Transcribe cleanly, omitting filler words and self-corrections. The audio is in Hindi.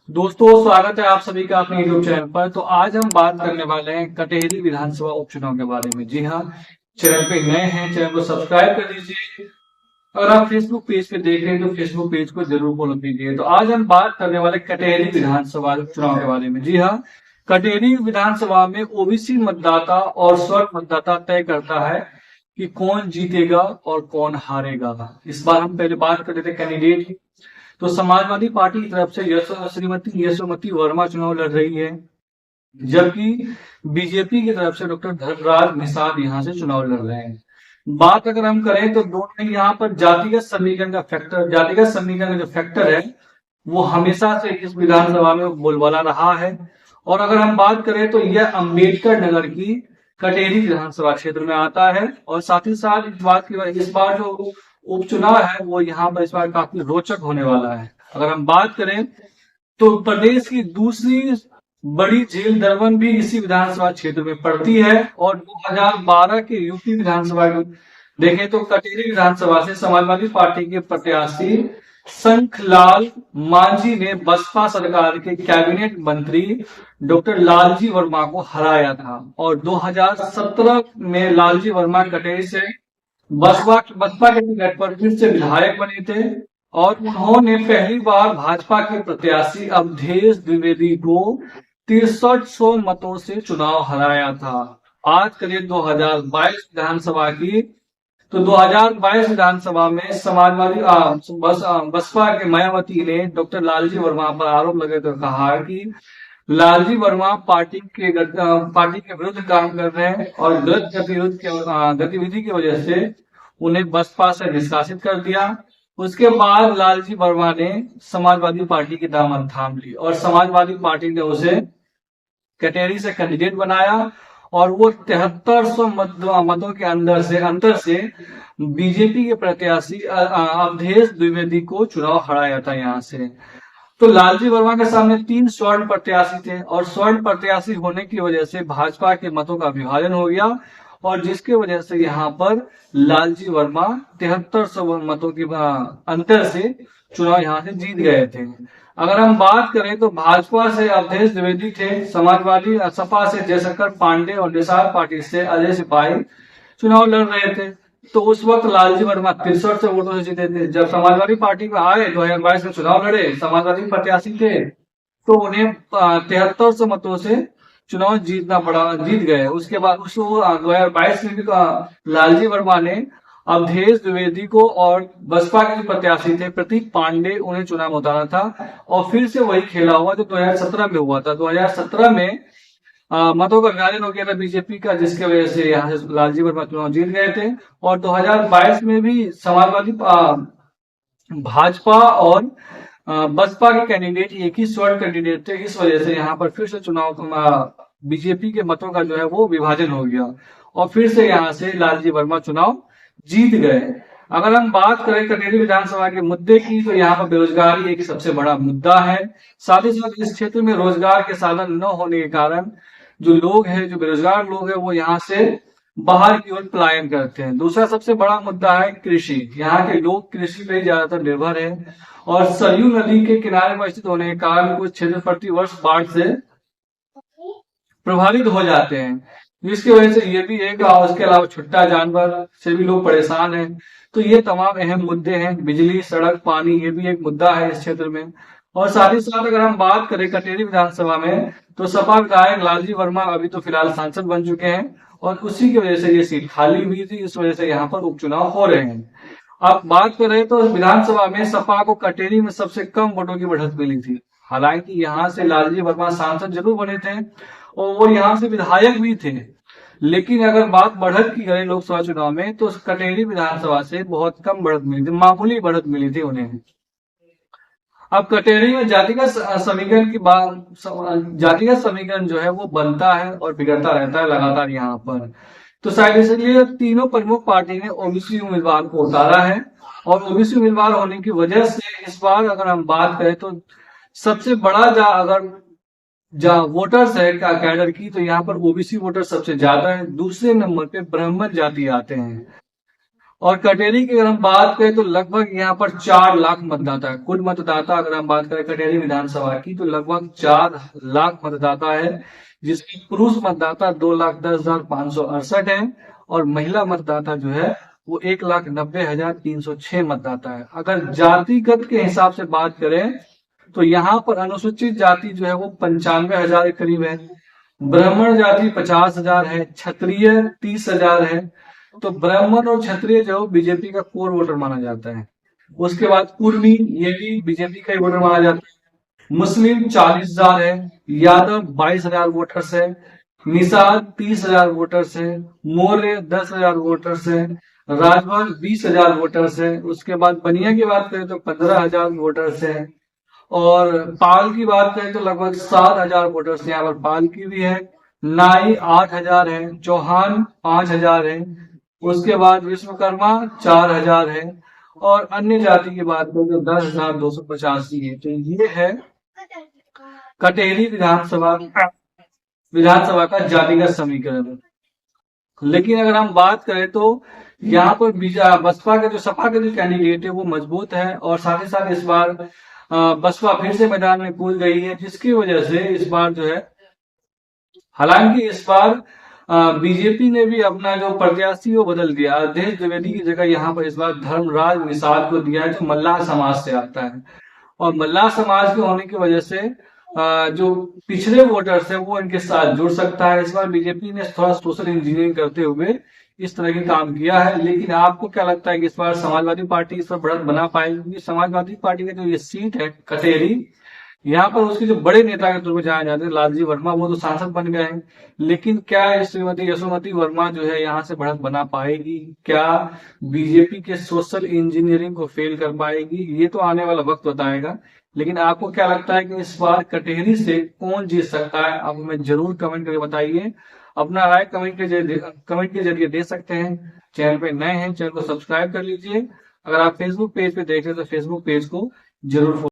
दोस्तों, स्वागत है आप सभी का अपने यूट्यूब चैनल पर। तो आज हम बात करने वाले हैं कटेहरी विधानसभा उपचुनाव के बारे में। जी हाँ, चैनल पे नए हैं, चैनल को सब्सक्राइब कर दीजिए। अगर आप फेसबुक पेज पे देख रहे हैं तो फेसबुक पेज को जरूर फॉलो कीजिए। तो आज हम बात करने वाले कटेहरी विधानसभा उपचुनाव के बारे में। जी हाँ, कटेहरी विधानसभा में ओबीसी मतदाता और स्वर्ण मतदाता तय करता है कि कौन जीतेगा और कौन हारेगा। इस बार हम पहले बात कर रहे थे कैंडिडेट की। तो समाजवादी पार्टी की तरफ से श्रीमती यशोमती वर्मा चुनाव लड़ रही है, जबकि बीजेपी की तरफ से डॉक्टर धर्मराज निषाद यहाँ से चुनाव लड़ रहे हैं। बात अगर हम करें तो दोनों यहाँ पर जातिगत समीकरण का जो फैक्टर है वो हमेशा से इस विधानसभा में बोलबाला रहा है। और अगर हम बात करें तो यह अंबेडकर नगर की कटेहरी विधानसभा क्षेत्र में आता है। और साथ ही साथ इस बार जो उपचुनाव है वो यहाँ पर इस बार काफी रोचक होने वाला है। अगर हम बात करें तो प्रदेश की दूसरी बड़ी जेल दरबन भी इसी विधानसभा क्षेत्र में पड़ती है। और 2012 के यूपी विधानसभा देखें तो कटेहरी विधानसभा से समाजवादी पार्टी के प्रत्याशी शंखलाल मांझी ने बसपा सरकार के कैबिनेट मंत्री डॉक्टर लालजी वर्मा को हराया था। और 2017 में लालजी वर्मा कटेहरी से बसपा के टिकट पर फिर से विधायक बने थे। और उन्होंने पहली बार भाजपा के प्रत्याशी अवधेश द्विवेदी को 6300 मतों से चुनाव हराया था। आज करें 2022 विधानसभा की, तो 2022 विधानसभा में बसपा के मायावती ने डॉक्टर लालजी वर्मा पर आरोप लगे तो कहा कि लालजी वर्मा पार्टी के विरुद्ध काम कर रहे हैं और गलत गतिविधि की वजह से उन्हें बसपा से निष्कासित कर दिया। उसके बाद लालजी वर्मा ने समाजवादी पार्टी की दामन थाम ली और समाजवादी पार्टी ने उसे कटेहरी से कैंडिडेट बनाया। और वो 7300 मतों के अंतर से बीजेपी के प्रत्याशी अवधेश द्विवेदी को चुनाव हराया था यहाँ से। तो लालजी वर्मा के सामने 3 स्वर्ण प्रत्याशी थे और स्वर्ण प्रत्याशी होने की वजह से भाजपा के मतों का विभाजन हो गया और जिसकी वजह से यहाँ पर लालजी वर्मा 7300 मतों के अंतर से चुनाव यहाँ से जीत गए थे। अगर हम बात करें तो भाजपा से अवधेश द्विवेदी थे, समाजवादी सपा से जयशंकर पांडे और निषाद पार्टी से अजय सिपाही चुनाव लड़ रहे थे। तो उस वक्त लालजी वर्मा 63 वोटों से जीते थे। जब समाजवादी पार्टी में आए 2022 में चुनाव लड़े, समाजवादी प्रत्याशी थे, तो उन्हें 7300 मतों से चुनाव जीत गए। उसके बाद 2022 में भी लालजी वर्मा ने अवधेश द्विवेदी को और बसपा के प्रत्याशी थे प्रतीक पांडे, उन्हें चुनाव उतारा था। और फिर से वही खेला हुआ जो 2017 में हुआ था। 2017 में मतों का विभाजन हो गया था बीजेपी का, जिसके वजह से यहाँ से लालजी वर्मा चुनाव जीत गए थे। और 2022 में भी समाजवादी भाजपा और बसपा के कैंडिडेट एक ही स्वर्ण कैंडिडेट थे। इस वजह से यहाँ पर फिर से चुनाव बीजेपी के मतों का जो है वो विभाजन हो गया और फिर से यहाँ से लालजी वर्मा चुनाव जीत गए। अगर हम बात करें कटेहरी विधानसभा के मुद्दे की, तो यहाँ पर बेरोजगारी एक सबसे बड़ा मुद्दा है। साथ ही साथ इस क्षेत्र में रोजगार के साधन न होने के कारण जो बेरोजगार लोग हैं वो यहाँ से बाहर की ओर पलायन करते हैं। दूसरा सबसे बड़ा मुद्दा है कृषि। यहाँ के लोग कृषि पे ज्यादातर निर्भर है और सरयू नदी के किनारे पर स्थित होने के कारण कुछ क्षेत्र प्रति वर्ष बाढ़ से प्रभावित हो जाते हैं, जिसकी वजह से ये भी एक, उसके अलावा छुट्टा जानवर से भी लोग परेशान हैं। तो ये तमाम अहम मुद्दे हैं। बिजली, सड़क, पानी, ये भी एक मुद्दा है इस क्षेत्र में। और साथ ही साथ अगर हम बात करें कटेहरी विधानसभा में, तो सपा विधायक लालजी वर्मा अभी तो फिलहाल सांसद बन चुके हैं और उसी की वजह से ये सीट खाली हुई थी। इस वजह से यहाँ पर उपचुनाव हो रहे हैं। अब बात करें तो विधानसभा में सपा को कटेहरी में सबसे कम वोटों की बढ़त मिली थी। हालांकि यहाँ से लालजी वर्मा सांसद जरूर बने थे और वो यहाँ से विधायक भी थे, लेकिन अगर बात बढ़त की करें लोकसभा चुनाव में तो कटेहरी विधानसभा से बहुत कम बढ़त मिली थी, मामूली बढ़त मिली थी उन्हें। अब कटेहरी में जातिगत समीकरण जो है वो बनता है और बिगड़ता रहता है लगातार यहाँ पर। तो शायद इसलिए तीनों प्रमुख पार्टी ने ओबीसी उम्मीदवार को उतारा है और ओबीसी उम्मीदवार होने की वजह से इस बार अगर हम बात करें तो सबसे बड़ा जहाँ वोटर्स है का कैडर की, तो यहाँ पर ओबीसी वोटर सबसे ज्यादा है। दूसरे नंबर पे ब्राह्मण जाति आते हैं और कटेरी की अगर हम बात करें तो लगभग यहाँ पर 4 लाख मतदाता है। कुल मतदाता अगर हम बात करें कटेरी विधानसभा की तो लगभग 4 लाख मतदाता है, जिसमें पुरुष मतदाता 2,10,568 है और महिला मतदाता जो है वो 1,90,306 मतदाता है। अगर जातिगत के हिसाब से बात करें तो यहाँ पर अनुसूचित जाति जो है वो 95,000 के करीब है, ब्राह्मण जाति 50,000 है, क्षत्रिय 30,000 है। तो ब्राह्मण और क्षत्रिय जो बीजेपी का कोर वोटर माना जाता है। उसके बाद कुर्मी, ये भी बीजेपी का ही वोटर माना जाता है। मुस्लिम 40,000 है, यादव 22,000 वोटर्स है, निषाद 30,000 वोटर्स है, मौर्य 10,000 वोटर्स है, राजभर 20,000 वोटर्स है। उसके बाद बनिया की बात करें तो 15,000 वोटर्स है और पाल की बात करें तो लगभग 7,000 वोटर्स यहाँ पर पाल की भी है। नाई 8,000 है, चौहान 5,000 है, उसके बाद विश्वकर्मा 4,000 है और अन्य जाति की बात करें तो 10,285 है। तो ये है कटेरी विधानसभा का जातिगत समीकरण। लेकिन अगर हम बात करें तो यहाँ पर बसपा के जो सपा के जो कैंडिडेट है वो मजबूत है और साथ ही साथ इस बार बसपा फिर से मैदान में कूद गई है, जिसकी वजह से इस बार जो है, हालांकि इस बार बीजेपी ने भी अपना जो प्रत्याशी वो बदल दिया। अवधेश द्विवेदी की जगह यहाँ पर इस बार धर्मराज निषाद को दिया है, जो मल्लाह समाज से आता है और मल्लाह समाज के होने की वजह से जो पिछड़े वोटर्स है वो इनके साथ जुड़ सकता है। इस बार बीजेपी ने थोड़ा सोशल इंजीनियरिंग करते हुए इस तरह के काम किया है। लेकिन आपको क्या लगता है कि इस बार समाजवादी पार्टी इस पर बढ़त बना पाएगी? क्योंकि समाजवादी पार्टी का जो ये सीट है कटेरी, यहाँ पर उसके जो बड़े नेता के तौर पर जाने जाते हैं लालजी वर्मा, वो तो सांसद बन गए हैं। लेकिन क्या श्रीमती यशोमती वर्मा जो है यहाँ से बढ़त बना पाएगी? क्या बीजेपी के सोशल इंजीनियरिंग को फेल कर पाएगी? ये तो आने वाला वक्त बताएगा। लेकिन आपको क्या लगता है कि इस बार कटेरी से कौन जीत सकता है? आप हमें जरूर कमेंट करके बताइए। अपना राय कमेंट के जरिए दे सकते हैं। चैनल पे नए हैं, चैनल को सब्सक्राइब कर लीजिए। अगर आप फेसबुक पेज पे देख रहे हैं तो फेसबुक पेज को जरूर